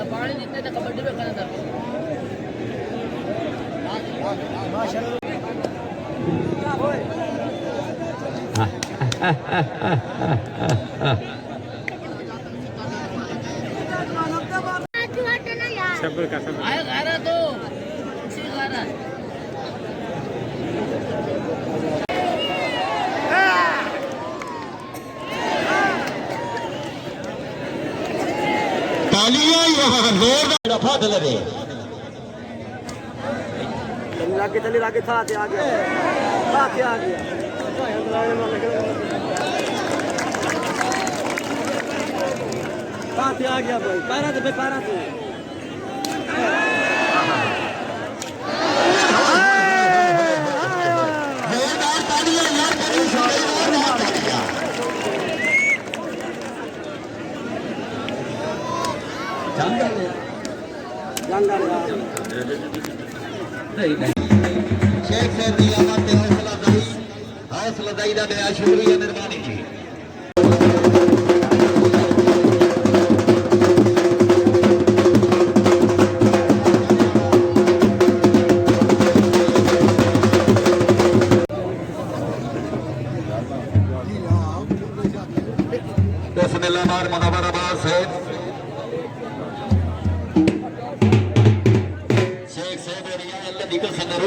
पानी जितने तक कबड्डी में करना था सब्र का सब्र आया खा रहा तो खा रहा चली आगे था आ गया था आ गया आ गया भाई पैरा तो पैरा तो शेख साहब की आवाज़ पे हौसलादाई का बड़ा शुक्रिया मेहरबानी जी बिस्मिल्लाह मुनव्वराबाद से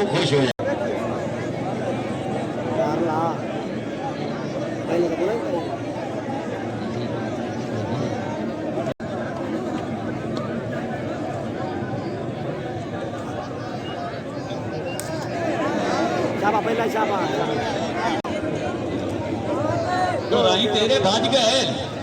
खुश हो जाए तो राही तेरे भाज गए